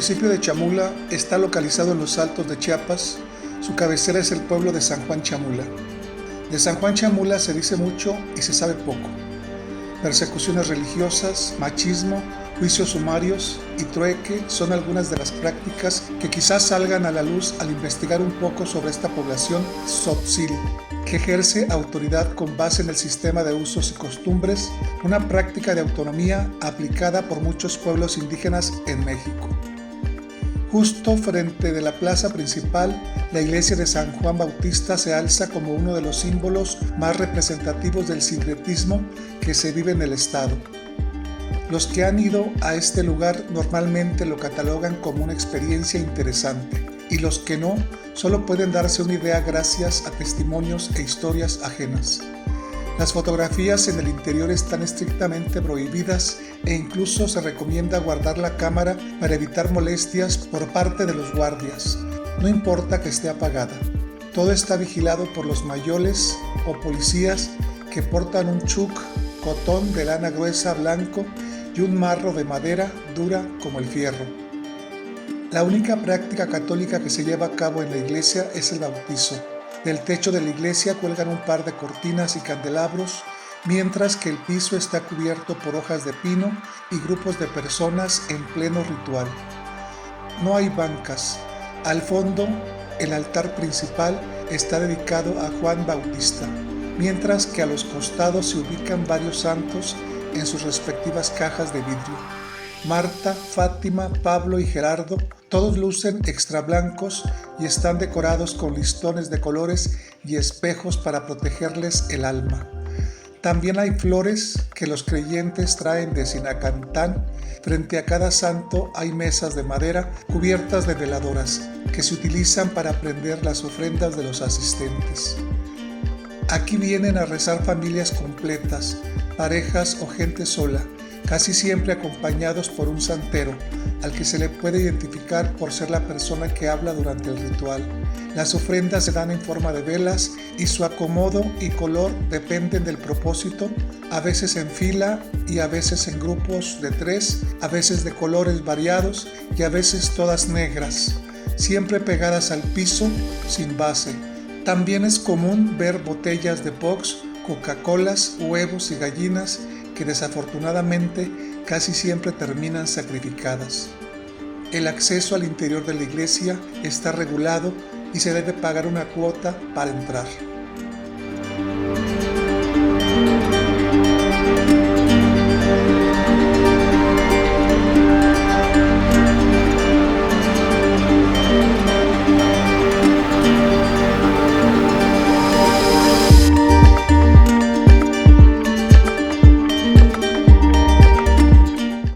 municipio de Chamula está localizado en los Altos de Chiapas. Su cabecera es el pueblo de San Juan Chamula. De San Juan Chamula se dice mucho y se sabe poco. Persecuciones religiosas, machismo, juicios sumarios y trueque son algunas de las prácticas que quizás salgan a la luz al investigar un poco sobre esta población tzotzil, que ejerce autoridad con base en el sistema de usos y costumbres, una práctica de autonomía aplicada por muchos pueblos indígenas en México. Justo frente de la plaza principal, la iglesia de San Juan Bautista se alza como uno de los símbolos más representativos del sincretismo que se vive en el estado. Los que han ido a este lugar normalmente lo catalogan como una experiencia interesante, y los que no, solo pueden darse una idea gracias a testimonios e historias ajenas. Las fotografías en el interior están estrictamente prohibidas e incluso se recomienda guardar la cámara para evitar molestias por parte de los guardias. No importa que esté apagada. Todo está vigilado por los mayoles o policías que portan un chuc, cotón de lana gruesa blanco y un marro de madera dura como el fierro. La única práctica católica que se lleva a cabo en la iglesia es el bautizo. Del techo de la iglesia cuelgan un par de cortinas y candelabros, mientras que el piso está cubierto por hojas de pino y grupos de personas en pleno ritual. No hay bancas. Al fondo, el altar principal está dedicado a Juan Bautista, mientras que a los costados se ubican varios santos en sus respectivas cajas de vidrio. Marta, Fátima, Pablo y Gerardo, todos lucen extra blancos y están decorados con listones de colores y espejos para protegerles el alma. También hay flores que los creyentes traen de Sinacantán. Frente a cada santo hay mesas de madera cubiertas de veladoras que se utilizan para prender las ofrendas de los asistentes. Aquí vienen a rezar familias completas, parejas o gente sola, casi siempre acompañados por un santero, al que se le puede identificar por ser la persona que habla durante el ritual. Las ofrendas se dan en forma de velas y su acomodo y color dependen del propósito, a veces en fila y a veces en grupos de 3, a veces de colores variados y a veces todas negras, siempre pegadas al piso sin base. También es común ver botellas de Pox, Coca-Colas, huevos y gallinas que desafortunadamente casi siempre terminan sacrificadas. El acceso al interior de la iglesia está regulado y se debe pagar una cuota para entrar.